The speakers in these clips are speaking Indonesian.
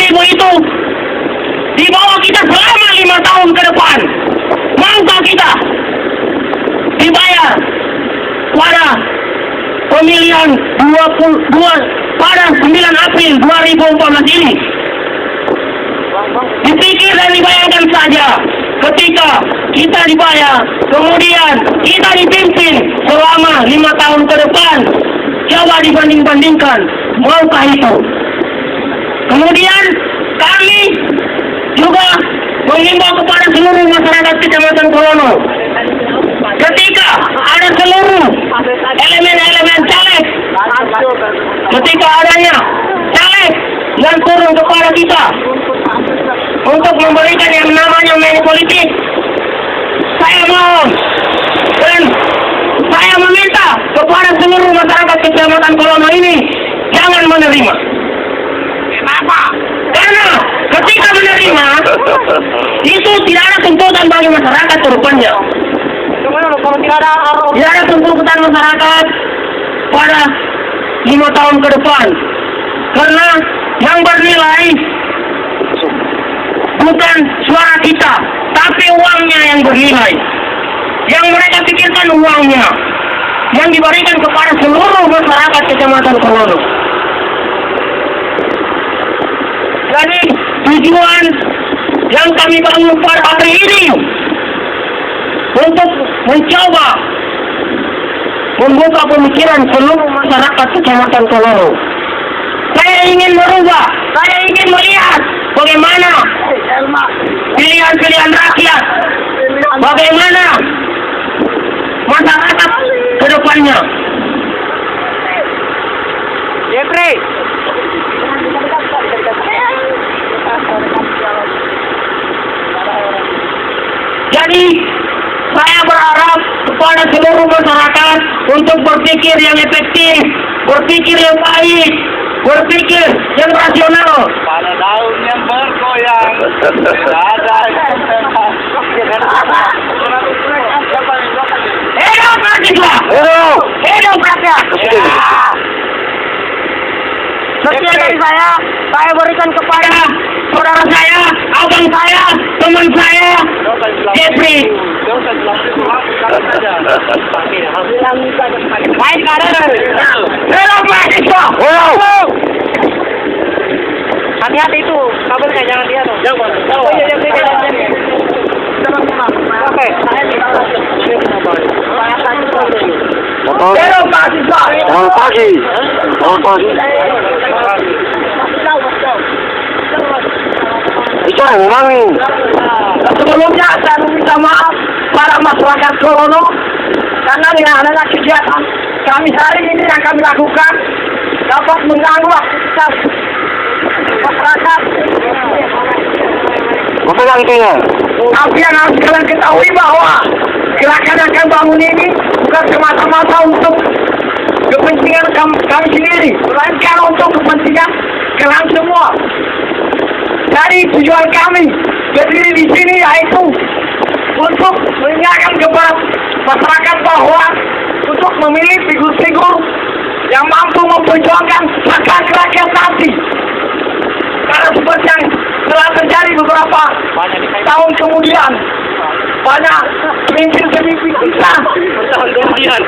2000 itu di bawah kita selama 5 tahun ke depan. Maukah kita dibayar pada pemilihan 22 pada 9 April 2014 ini? Dipikir dan dibayangkan saja ketika kita dibayar, kemudian kita dipimpin selama 5 tahun ke depan. Coba dibanding-bandingkan, maukah itu? Kemudian kami juga mengimbau kepada seluruh masyarakat Kecamatan Kolono, ketika ada seluruh elemen-elemen caleg, ketika adanya caleg yang turun kepada kita untuk memberikan yang namanya money politik, saya mohon dan saya meminta kepada seluruh masyarakat Kecamatan Kolono ini jangan menerima. Kenapa? Karena ketika menerima itu tidak ada tuntutan bagi masyarakat ke depannya. Tidak ada tuntutan masyarakat pada 5 tahun ke depan. Karena yang bernilai bukan suara kita, tapi uangnya yang bernilai. Yang mereka pikirkan uangnya yang diberikan kepada seluruh masyarakat Kecamatan Kolono. Jadi tujuan yang kami bangun pada hari ini untuk mencoba membuka pemikiran seluruh masyarakat Kecamatan Kolono. Saya ingin merubah, saya ingin melihat bagaimana pilihan-pilihan rakyat, bagaimana masyarakat ke depannya. Jeffrey. Jadi saya berharap kepada seluruh masyarakat untuk berpikir yang efektif, berpikir yang baik, berpikir yang rasional. Pada daun yang bergoyang, tidak ada. Hidup mahasiswa! Hidup rakyat! Sekian dari saya berikan kepada saudara saya, abang saya, teman saya, Jeffrey. Baik kader. Hidup mahasiswa! Hati-hati itu, kabelnya jangan dia tuh. Oh iya, oke. Hidup mahasiswa! Selamat pagi. Selamat pagi. Itu memang nih. Sebelumnya saya meminta maaf para masyarakat Kolono karena dengan adanya kegiatan kami hari ini yang kami lakukan dapat mengganggu aktivitas masyarakat. Apa yang intinya? Tapi yang harus kalian ketahui bahwa gerakan yang kami bangun ini bukan semata-mata untuk kepentingan kami sendiri, melainkan untuk kepentingan kalian semua. Jadi tujuan kami berdiri di sini yaitu untuk mengingatkan kepada masyarakat bahwa untuk memilih figur-figur yang mampu memperjuangkan hak rakyat nanti. Karena seperti yang telah terjadi beberapa tahun kemudian, banyak pemimpin-pemimpin kita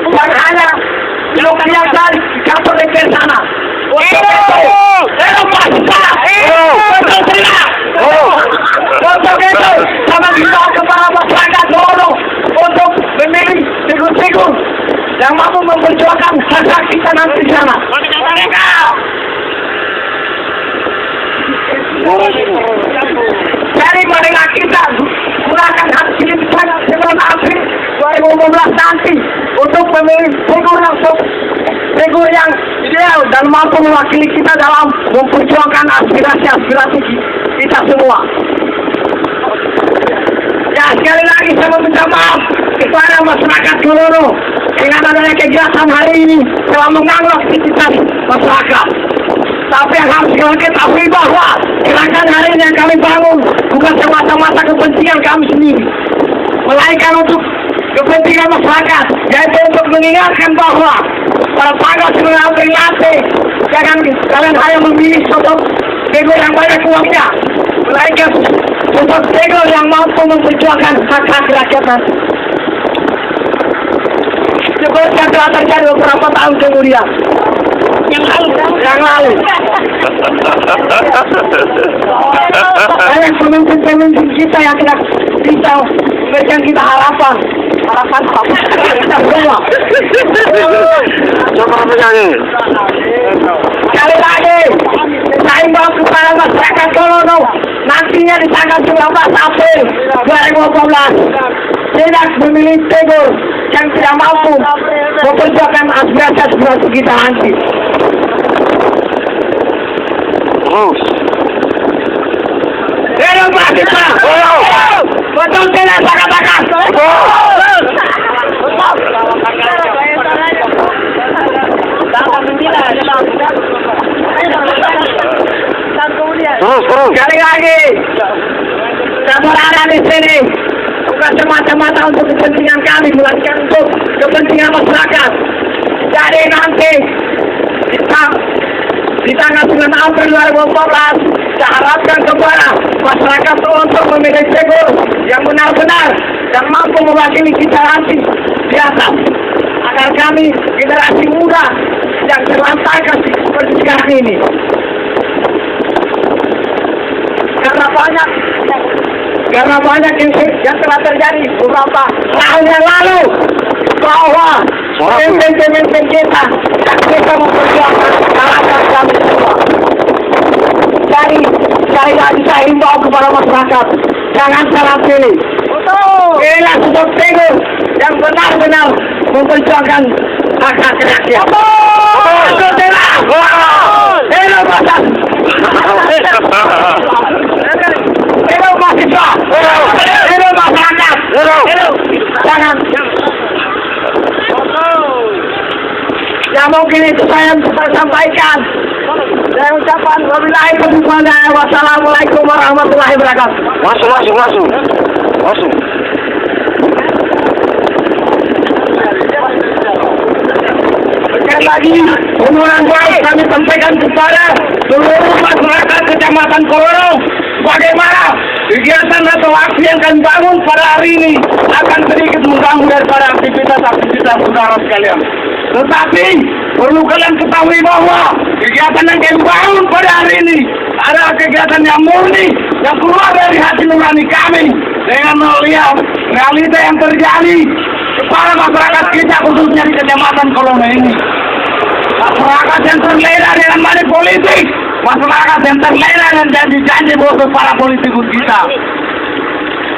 bukan hanya yang dari kantor DPR sana. Untuk itu, sama kita kepada masyarakat Kolono untuk memilih figur-figur yang mampu memperjuangkan hak kita nanti di sana. Jadi marilah kita gunakan hak pilih pada 9 April 2015 nanti untuk memilih figur yang ideal dan mampu mewakili kita dalam memperjuangkan aspirasi-aspirasi kita semua. Ya, sekali lagi saya meminta maaf kepada masyarakat Kolono dengan adanya kegiatan hari ini telah mengganggu aktivitas masyarakat. Tapi yang harus kita ketahui bahwa gerakan hari ini yang kami bangun bukan semata-mata kepentingan kami sendiri, melainkan untuk kepentingan masyarakat, yaitu untuk mengingatkan bahwa pada tanggal 9 April nanti jangan kalian hanya memilih sosok Figur yang banyak uangnya, melainkan sosok figur yang mampu memperjuangkan hak-hak rakyatnya. Seperti yang telah terjadi beberapa tahun kemudian. Yang lalu. Banyak pemimpin-pemimpin kita yang tidak bisa memberikan kita harapan kita semua. Coba penyanyi. Sekali lagi, saya imbau kepada masyarakat Solo nantinya di tanggal 19 April 2018 tidak memilih figur yang tidak mampu memperjuangkan aspirasi kita nanti. Terus. Halo Pak kita. Betul tidak saya katakan? Terus. Sekali lagi, saya berada di sini bukan semata-mata untuk kepentingan kami, melainkan untuk kepentingan masyarakat. Jadi nanti di tanggal 9 April 2014, saya harapkan kepada masyarakat untuk memilih figur yang benar-benar dan mampu mewakili kita nanti di atas, agar kami generasi muda yang terlantarkan seperti sekarang ini. Karena banyak yang telah terjadi beberapa tahun yang lalu bahwa pemimpin-pemimpin kita yang bisa memperjuangkan harapan kami semua. Jadi sekali lagi saya himbau kepada masyarakat, jangan salah pilih. Pilihlah sosok figur yang benar-benar memperjuangkan hak-hak rakyat. Hello masyarakat. Hello mahasiswa. Hello masyarakat. Jangan. Ya mungkin itu saya bisa sampaikan. Saya ucapkan wabillahi taufiq. Wassalamualaikum warahmatullahi wabarakatuh. Masuk. Sekali lagi, permohonan maaf kami sampaikan kepada seluruh masyarakat Kecamatan Kolorong. Bagaimana kegiatan atau aksi yang kami bangun pada hari ini akan sedikit mengganggu daripada aktivitas saudara sekalian. Tetapi perlu kalian ketahui bahwa kegiatan yang kami bangun pada hari ini adalah kegiatan yang murni, yang keluar dari hati nurani kami dengan melihat realita yang terjadi kepada masyarakat kita, khususnya di Kecamatan Kolorong ini. Masyarakat yang terlena dengan money politik, masyarakat yang terlena dengan janji-janji bos para politikus kita.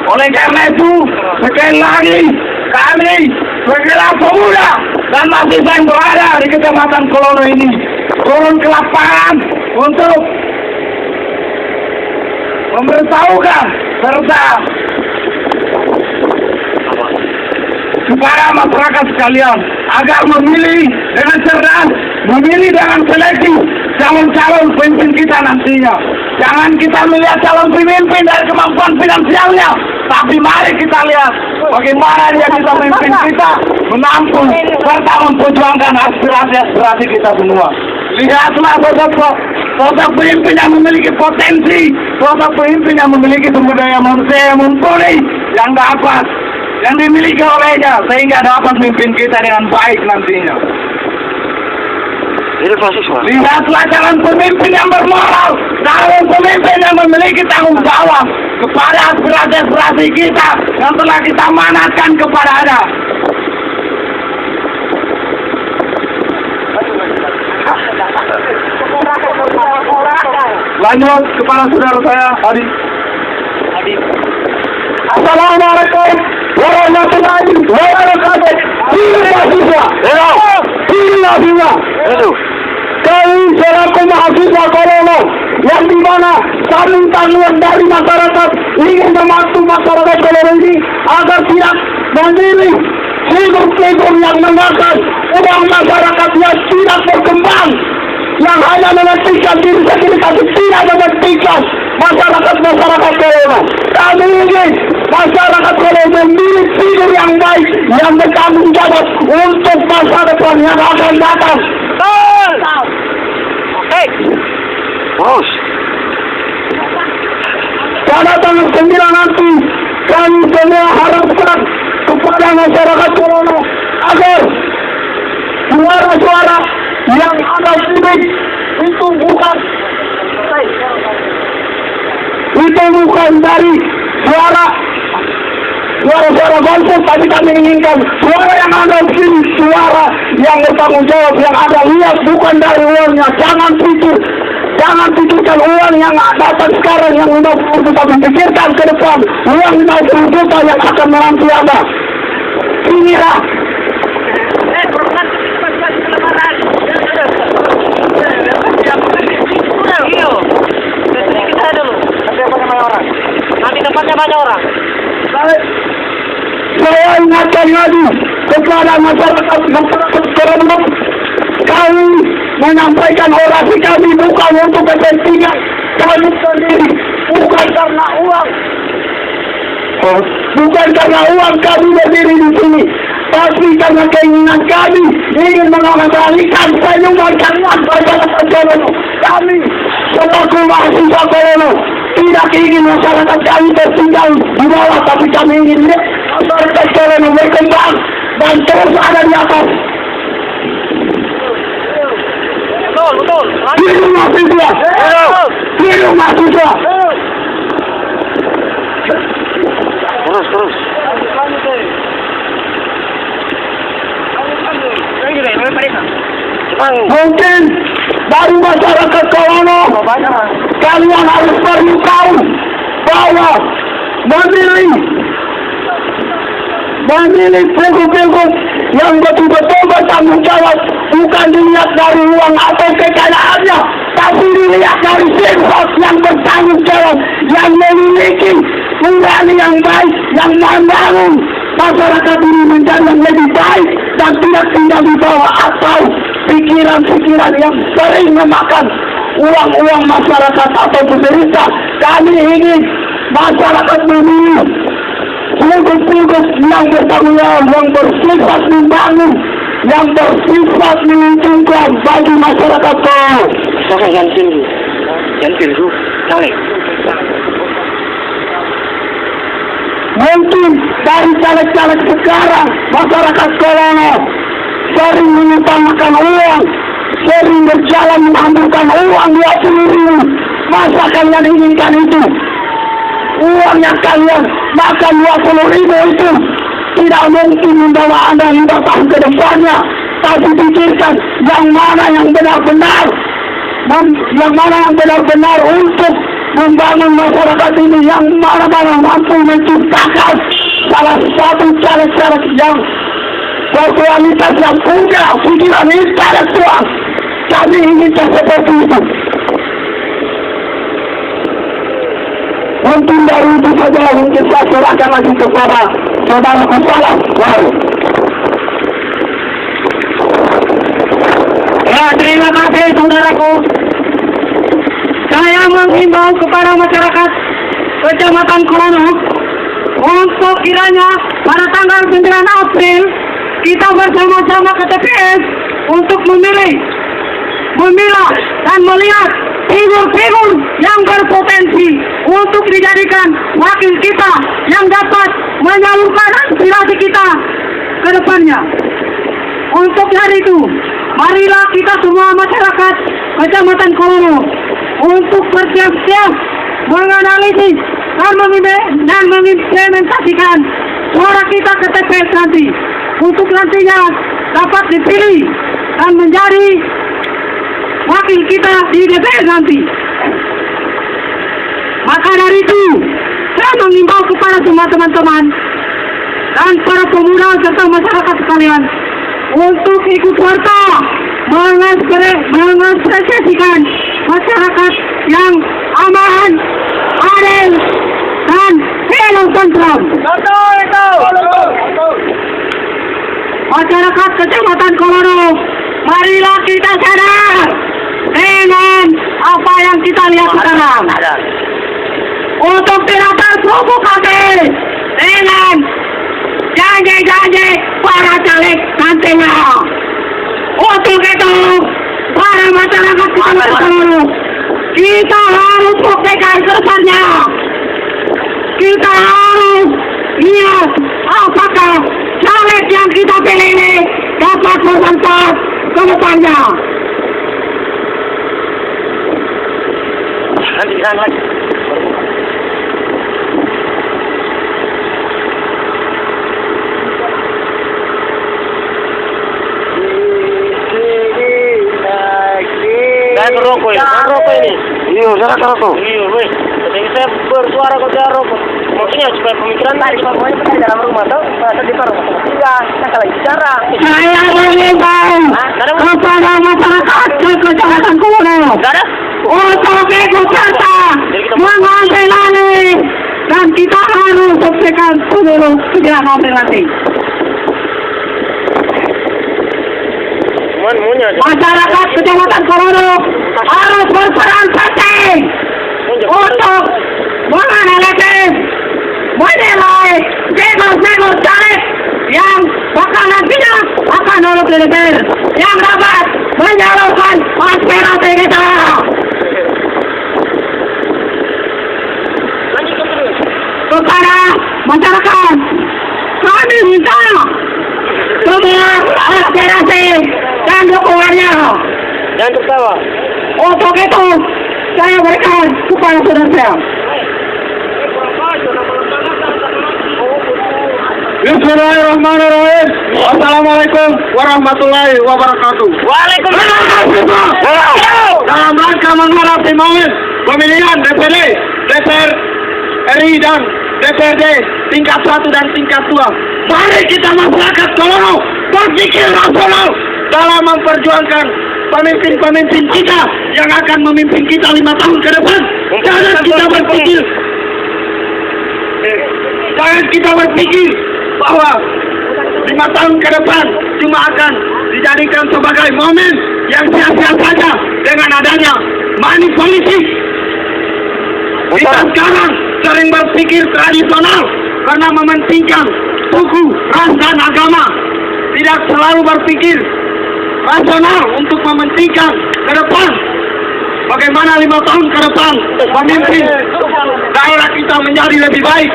Oleh karena itu, sekali lagi kami segenap pemuda dan mahasiswa yang berada di Kecamatan Kolorong ini turun ke lapangan untuk memberitahukan serta kepada masyarakat sekalian agar memilih dengan cerdas, memilih dengan selektif calon-calon pemimpin kita nantinya. Jangan kita melihat calon pemimpin dari kemampuan finansialnya, tapi mari kita lihat bagaimana dia bisa memimpin kita, menampung serta memperjuangkan aspirasi kita semua. Lihatlah sosok pemimpin yang memiliki potensi, sosok pemimpin yang memiliki sumber daya manusia yang mumpuni, yang dapat yang dimiliki olehnya sehingga dapat memimpin kita dengan baik nantinya. Ini fasisme. Lihatlah calon pemimpin yang bermoral, calon pemimpin yang memiliki tanggung jawab kepada aspirasi kita yang telah kita manatkan kepada Anda. Lanjut kepada saudara saya, Adi. Assalamualaikum warahmatullahi wabarakatuh. Kami selaku mahasiswa Kolorong yang dimana tanggungan dari masyarakat ingin membantu masyarakat Kolorong ini agar tidak memilih figur-figur yang mengatas uang masyarakat yang tidak berkembang, yang hanya mementingkan diri sendiri tapi tidak mementingkan masyarakat Kolorong. Kami ingin masyarakat Kolorong memilih figur yang baik yang bertanggung jawab untuk masa depan yang akan datang. Terus. pada tanggal 9 nanti kami semua harapkan kepada masyarakat Solono agar suara-suara yang ada publik itu bukan dari suara golput, tapi kami inginkan suara yang ada di sini, suara yang bertanggung jawab, yang ada lihat bukan dari uangnya. Jangan pikirkan uang yang dapat sekarang yang 50 juta, pikirkan ke depan uang 50 juta yang akan menanti ada. Inilah banyak orang. Saya ingatkan lagi kepada masyarakat Solono, kami menyampaikan orasi kami bukan untuk kepentingan kami sendiri, bukan karena uang kami berdiri di sini, tapi karena keinginan kami ingin mengembalikan senyuman kalian masyarakat Solono. Kami selaku mahasiswa Solono tidak ingin masyarakat kami tertinggal di bawah, tapi kami ingin masyarakat Solono berkembang dan terus ada di atas. Betul. Hidup mahasiswa! Hidup mahasiswa! Terus. Mungkin dari masyarakat Solono kalian harus perlu tahu bahwa memilih pilgub yang betul-betul bertanggung jawab bukan dilihat dari uang atau kekayaannya, tapi dilihat dari sifat yang bertanggung jawab, yang memiliki nurani yang baik, yang membangun masyarakat ini menjadi yang lebih baik dan tidak tinggal di bawah atau pikiran-pikiran yang sering memakan uang masyarakat atau pemerintah. Kami ingin masyarakat memilih pilgub yang bertanggung jawab, yang bersifat membangun, yang bersifat menguntungkan bagi masyarakat Solono. Oke, jangan pilih, tarik. Mungkin dari caleg-caleg sekarang masyarakat Solono sering mengutamakan uang, sering berjalan menghamburkan uang 20.000. Masa kalian inginkan itu? Uang yang kalian makan 20.000 itu tidak mungkin membawa Anda 5 tahun ke depannya. Tapi pikirkan yang mana yang benar-benar untuk membangun masyarakat ini, yang mana-mana mampu menciptakan salah satu caleg-caleg yang berkualitas, yang punya pikiran intelektual. Kami ingin seperti itu. Mungkin dari itu saja, mungkin saya serahkan lagi kepada saudara kepala. Ya, terima kasih saudaraku. Saya menghimbau kepada masyarakat Kecamatan Solono untuk kiranya pada tanggal 9 April kita bersama-sama ke TPS untuk memilah dan melihat figur-figur yang berpotensi untuk dijadikan wakil kita yang dapat menyalurkan aspirasi kita ke depannya. Untuk hari itu, marilah kita semua masyarakat Kecamatan Solono untuk bersiap-siap menganalisis dan mengimplementasikan suara kita ke TPS nanti, untuk nantinya dapat dipilih dan menjadi wakil kita di DPR nanti. Maka dari itu, saya mengimbau kepada semua teman-teman dan para pemuda serta masyarakat sekalian untuk ikut serta mengapresiasikan masyarakat yang aman, adil, dan penuh tentram. Masyarakat Kecamatan Solono, marilah kita sadar dengan apa yang kita lihat sekarang. Untuk tidak terprovokasi dengan janji-janji para caleg nantinya. Untuk itu, para masyarakat Solono, kita harus buktikan kesannya kita harus lihat apakah caleg yang kita pilih ini dapat bermanfaat ke depannya. Nanti kita lagi. Saya merokok ini. Iya, saya merokok. Iya, weh. Jadi saya bersuara ke rokok. Maksudnya supaya pemikiran tadi semuanya kita dalam rumah tuh, masa di rumah. Iya, kita lagi bicara. Saya mengimbau kepada masyarakat di Kecamatan Kuno untuk ikut serta mengambil alih dan kita harus selesaikan seluruh kegiatan nanti. Masyarakat Kecamatan Kuno harus berperan penting untuk menganalisis, menilai figur-figur caleg yang bakal nantinya akan lolos ke DPR yang dapat menyalurkan aspirasi kita. Kepada masyarakat, kami minta semua aspirasi dan dukungannya. Jangan tertawa. Untuk itu, saya berikan kepada saudara saya. Bismillahirrahmanirrahim. Assalamualaikum warahmatullahi wabarakatuh. Waalaikumsalam. Dalam rangka menghadapi momen pemilihan DPD, DPR RI dan DPRD tingkat 1 dan tingkat 2, mari kita masyarakat Koloro berpikir rasional dalam memperjuangkan pemimpin-pemimpin kita yang akan memimpin kita 5 tahun ke depan. Jangan kita berpikir bahwa 5 tahun ke depan cuma akan dijadikan sebagai momen yang sia-sia saja dengan adanya money politik. Kita sekarang sering berpikir tradisional karena mementingkan suku, ras, dan agama. Tidak selalu berpikir rasional untuk mementingkan ke depan bagaimana 5 tahun ke depan memimpin daerah kita menjadi lebih baik.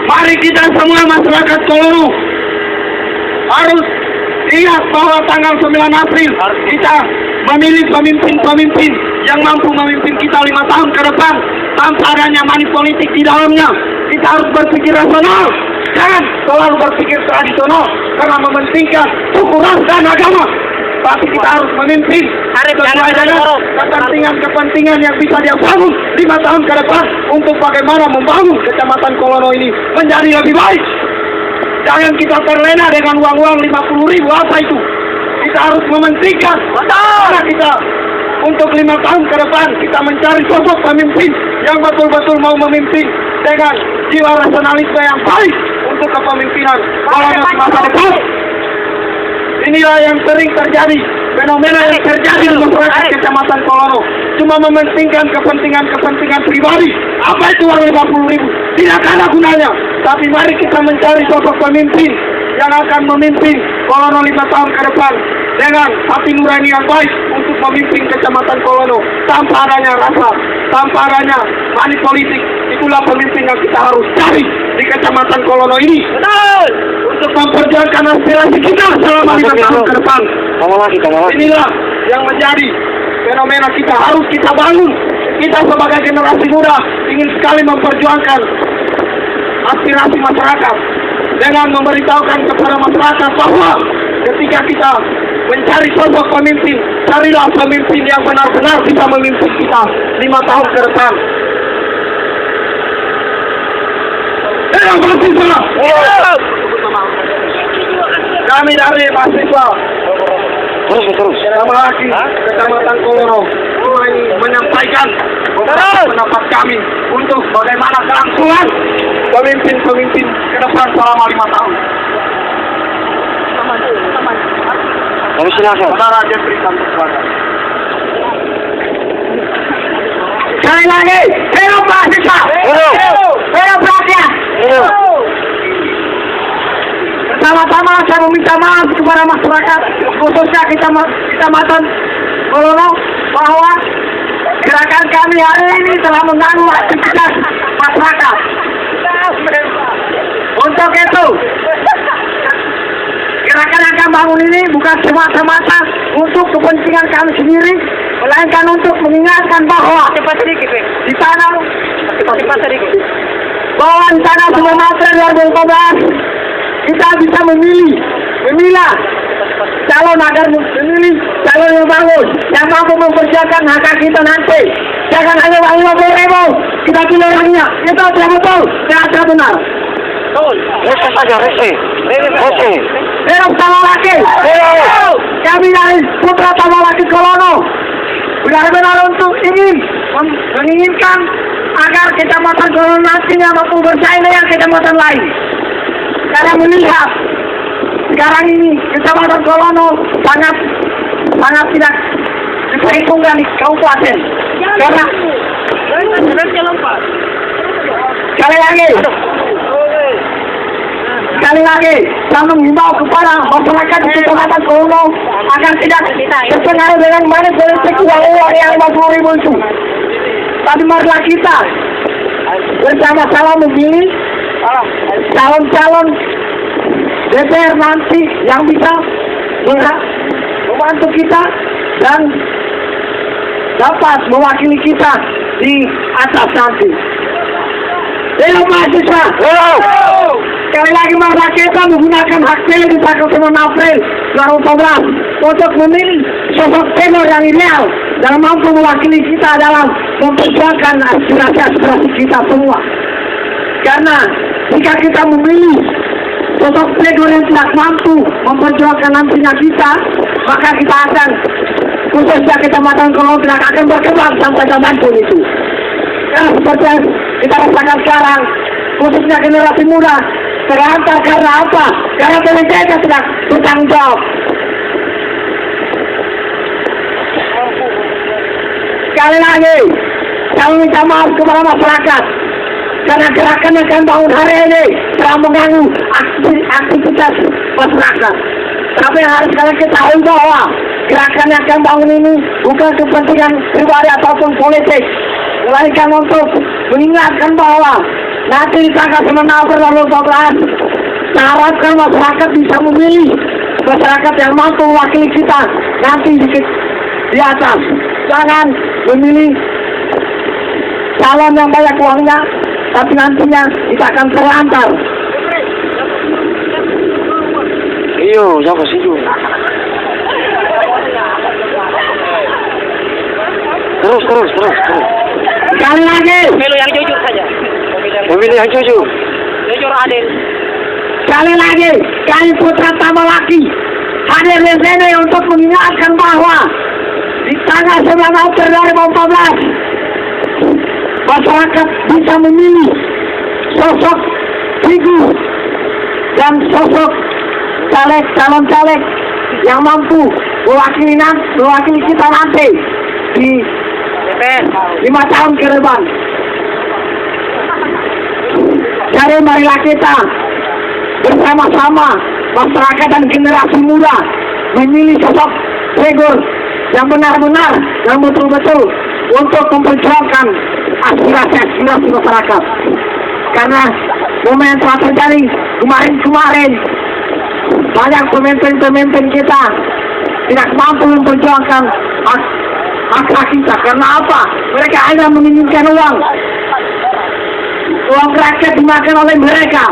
Mari kita semua masyarakat Koloro harus lihat bahwa tanggal 9 April kita memilih pemimpin-pemimpin yang mampu memimpin kita 5 tahun ke depan tanpa adanya money politik di dalamnya. Kita harus berpikir rasional, jangan selalu berpikir tradisional karena mementingkan suku, ras, dan agama. Tapi kita harus memimpin sesuai dengan kepentingan yang bisa dia bangun 5 tahun ke depan untuk bagaimana membangun Kecamatan Koloro ini menjadi lebih baik. Jangan kita terlena dengan uang-uang 50.000 apa itu. Kita harus mementingkan karena kita untuk 5 tahun ke depan kita mencari sosok pemimpin yang betul-betul mau memimpin dengan jiwa rasionalisme yang baik untuk kepemimpinan Koloro di masa depan. Inilah yang sering terjadi, fenomena yang terjadi di masyarakat Kecamatan Koloro. Cuma mementingkan kepentingan pribadi. Apa itu uang 50.000? Tidak ada gunanya. Tapi mari kita mencari sosok pemimpin yang akan memimpin Koloro 5 tahun ke depan dengan hati nurani yang baik untuk memimpin Kecamatan Koloro tanpa adanya rasa, tanpa adanya money politik. Itulah pemimpin yang kita harus cari di Kecamatan Koloro ini. Untuk memperjuangkan aspirasi kita selama 5 tahun ke depan. Inilah yang menjadi fenomena kita harus kita bangun. Kita sebagai generasi muda ingin sekali memperjuangkan aspirasi masyarakat dengan memberitahukan kepada masyarakat bahwa ketika kita mencari sosok pemimpin, carilah pemimpin yang benar-benar bisa memimpin kita 5 tahun ke depan. Mahasiswa, kami dari mahasiswa sama lagi Kecamatan Koloro menyampaikan pendapat kami untuk bagaimana kelangsungan pemimpin-pemimpin ke depan selama 5 tahun. Kami silakan. Saudara Jeffrey Santos Bagas. Sekali lagi, hidup mahasiswa, hidup rakyat. Pertama-tama saya meminta maaf kepada masyarakat, khususnya Kecamatan Koloro, bahwa gerakan kami kami hari ini telah mengganggu aktivitas masyarakat. Untuk itu, gerakan akan bangun ini bukan semata-mata untuk kepentingan kami sendiri, melainkan untuk mengingatkan bahwa di tanah sebelum April 2014 kita bisa memilah calon agar memilih calon yang bagus, yang mampu memperjuangkan hak kita nanti. Jangan hanya uang 50.000 kita pilih orangnya, itu tidak betul, tidak benar. Rese saja, rese. Hidup sama laki. Kami dari Putra Tamalaki Kolono benar-benar untuk menginginkan agar kecamatan Kolono nantinya mampu bersaing dengan kecamatan lain. Karena melihat sekarang ini kecamatan Kolono sangat tidak diperhitungkan di kabupaten. Karena sekali lagi saya menghimbau kepada masyarakat di kecamatan Kolono agar tidak terpengaruh dengan politik uang yang 50.000 itu. Tapi marilah kita bersama-sama memilih calon-calon DPR nanti yang bisa membantu kita dan dapat mewakili kita di atas nanti. Halo mahasiswa. Sekali lagi mari kita menggunakan hak pilih di tanggal 9 April 2014 untuk memilih sosok senior yang ideal dan mampu mewakili kita dalam memperjuangkan aspirasi kita semua. Karena jika kita memilih sosok senior yang tidak mampu memperjuangkan nantinya kita, maka kita akan khususnya kecamatan Kolono tidak akan berkembang sampai kapanpun itu. Ya, seperti yang kita rasakan sekarang, khususnya generasi muda terlantar karena apa? Karena mereka sedang bertanggung jawab. Sekali lagi, kami minta maaf kepada masyarakat karena gerakan yang kami bangun hari ini telah mengganggu aktivitas masyarakat. Tapi yang harus kalian ketahui bahwa gerakan yang kami bangun ini bukan kepentingan pribadi ataupun politik, melainkan untuk mengingatkan bahwa nanti di tanggal 9 April 2014 saya harapkan masyarakat bisa memilih masyarakat yang mampu mewakili kita nanti di atas. Jangan memilih calon yang banyak uangnya, tapi nantinya kita akan terlantar. Iyo, siapa sih itu? Terus. Sekali lagi. Memilih yang jujur saja. Memilih yang jujur. Jujur adil. Sekali lagi, kami Putra Tamalaki hadir di sini untuk mengingatkan bahwa di tanggal 9 April 2014 masyarakat bisa memilih sosok figur dan sosok calon caleg yang mampu mewakili kita nanti di 5 tahun ke depan. Jadi marilah kita bersama-sama masyarakat dan generasi muda memilih sosok figur yang benar-benar yang betul-betul untuk memperjuangkan aspirasi masyarakat. Karena momen telah terjadi kemarin banyak pemimpin kita tidak mampu memperjuangkan hak kita. Karena apa? Mereka hanya menginginkan uang rakyat dimakan oleh mereka.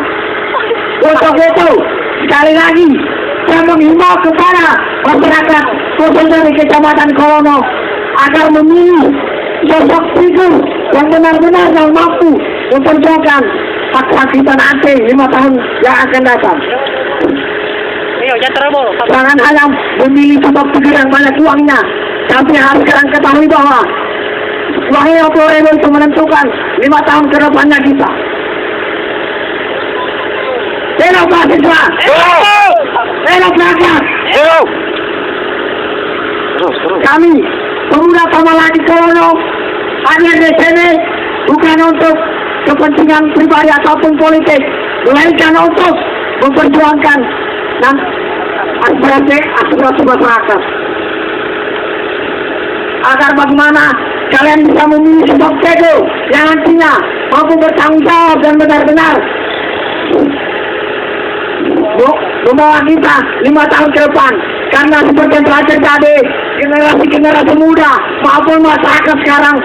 Untuk itu, sekali lagi saya menghimbau kepada masyarakat khususnya di Kecamatan Kolono agar memilih sosok figur yang benar-benar yang mampu memperjuangkan hak kita nanti 5 tahun yang akan datang. Jangan hanya memilih sosok figur yang banyak uangnya, tapi harus kalian ketahui bahwa uangnya 50.000 itu menentukan 5 tahun ke depannya kita. Hello mahasiswa. Hello rakyat. Terus. Kami pemuda Tamalaki Kolono hadir di sini bukan untuk kepentingan pribadi ataupun politik, melainkan untuk memperjuangkan aspirasi masyarakat. Agar bagaimana kalian bisa memilih sosok Tego yang nantinya mampu bertanggung jawab dan benar-benar membawa kita 5 tahun ke depan. Karena seperti yang telah terjadi, generasi muda maupun masyarakat sekarang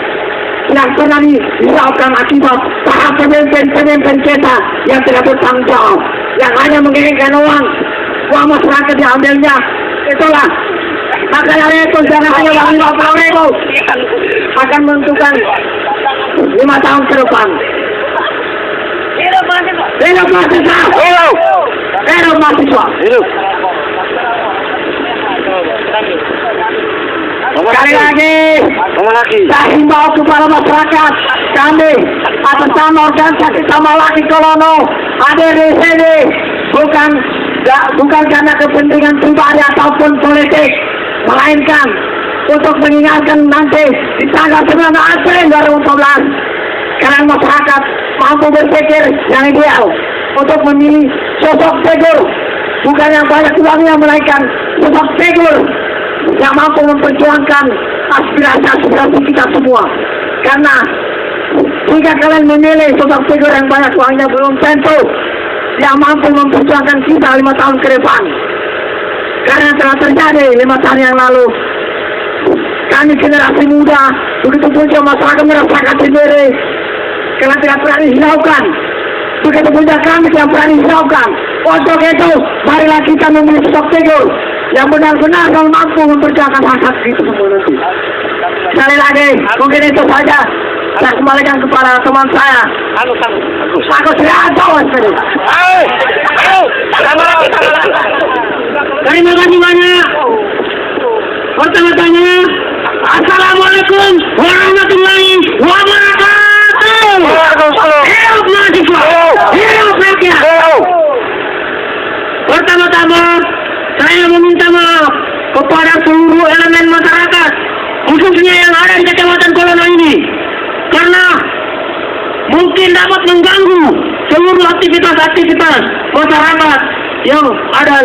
yang pernah disebabkan akibat para pemimpin kita yang tidak bertanggung jawab, yang hanya menginginkan uang masyarakat diambilnya. Itulah maka dari itu jangan hanya uang 50.000 akan menentukan 5 tahun ke depan. Hidup mahasiswa! Hidup mahasiswa! Hidup mahasiswa! Hidup! Sekali lagi, saya himbau kepada masyarakat kami atas nama organisasi Tamalaki Kolono hadir di sini bukan karena kepentingan pribadi ataupun politik, melainkan untuk mengingatkan nanti di tanggal 9 April 2014 karena masyarakat mampu berpikir yang ideal untuk memilih sosok figur bukan yang banyak uangnya, melainkan sosok figur yang mampu memperjuangkan aspirasi kita semua. Karena jika kalian memilih sosok figur yang banyak uangnya, belum tentu yang mampu memperjuangkan kita 5 tahun ke depan. Karena telah terjadi 5 tahun yang lalu, kami generasi muda begitu punya masyarakat merasakan sendiri karena tidak pernah dihiraukan. Begitu punya kami tidak pernah dihiraukan. Untuk itu, marilah kita memilih sosok figur yang benar-benar mampu memperjuangkan hak-hak kita semua nanti. Sekali lagi, mungkin itu saja. Saya kembalikan kepada teman saya. Aku sudah tahu sekali. Terima kasih banyak. Pertama-tama, Assalamualaikum warahmatullahi wabarakatuh. Hidup mahasiswa, hidup rakyat. Pertama-tama, saya meminta maaf kepada seluruh elemen masyarakat, khususnya yang ada di Kecamatan Kolono ini, karena mungkin dapat mengganggu seluruh aktivitas masyarakat yang ada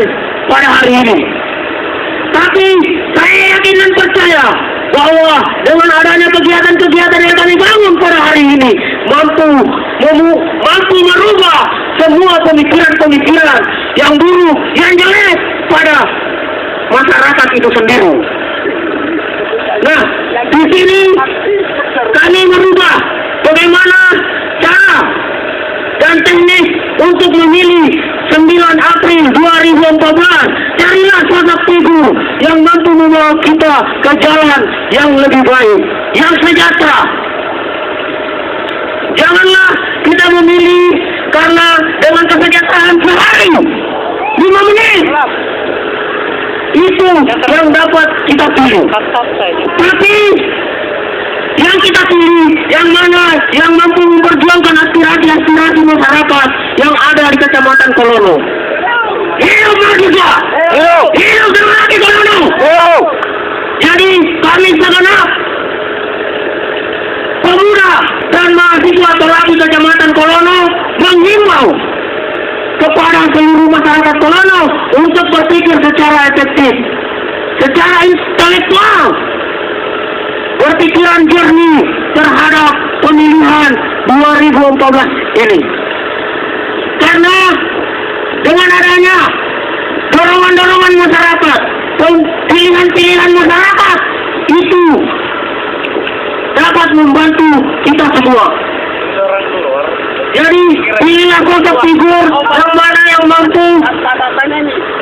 pada hari ini. Tapi saya yakin dan percaya bahwa dengan adanya kegiatan-kegiatan yang kami bangun pada hari ini mampu merubah semua pemikiran-pemikiran yang buruk, yang jelek pada masyarakat itu sendiri. Nah, di sini kami merubah bagaimana cara dan teknik untuk memilih 9 April 2014. Carilah sosok figur yang mampu membawa kita ke jalan yang lebih baik, yang sejahtera. Janganlah kita memilih karena dengan kesejahteraan sehari 5 menit itu yang dapat kita pilih. Tapi yang kita pilih yang mana yang mampu memperjuangkan aspirasi masyarakat yang ada di Kecamatan Kolono. Hidup mahasiswa, hidup generasi Kolono. Jadi kami segenap pemuda dan mahasiswa Tolaki Kecamatan Kolono menghimbau kepada seluruh masyarakat Kolono untuk berpikir secara efektif, secara intelektual, berpikiran jernih terhadap pemilihan 2014 ini. Karena dengan adanya dorongan-dorongan masyarakat, pilihan-pilihan masyarakat itu dapat membantu kita semua. Jadi pilihlah sosok figur yang mana yang mampu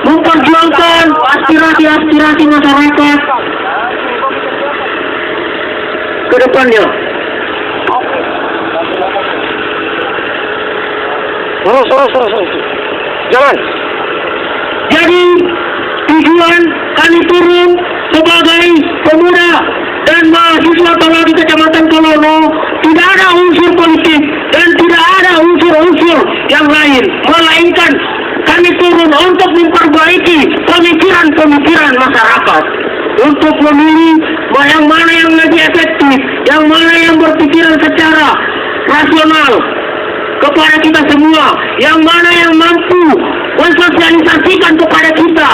memperjuangkan aspirasi masyarakat ke depannya. Jalan. Jadi tujuan kami turun sebagai pemuda dan mahasiswa Tolaki Kecamatan Kolono tidak ada unsur politik dan tidak ada unsur-unsur yang lain, melainkan kami turun untuk memperbaiki pemikiran-pemikiran masyarakat, untuk memilih yang mana yang lebih efektif, yang mana yang berpikiran secara rasional kepada kita semua, yang mana yang mampu mensosialisasikan kepada kita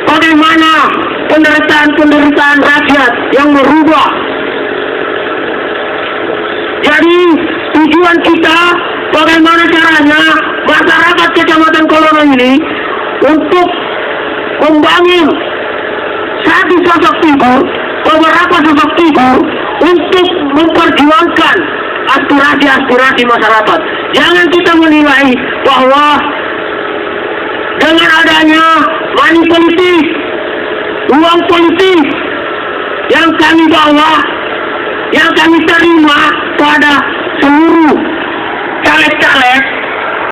bagaimana penderitaan rakyat yang merubah Jadi tujuan kita bagaimana caranya masyarakat Kecamatan Kolono ini untuk membangun satu sosok figur, beberapa sosok figur untuk memperjuangkan aspirasi-aspirasi masyarakat. Jangan kita menilai bahwa dengan adanya money politik, uang politik yang kami bawa, yang kami terima pada seluruh caleg-caleg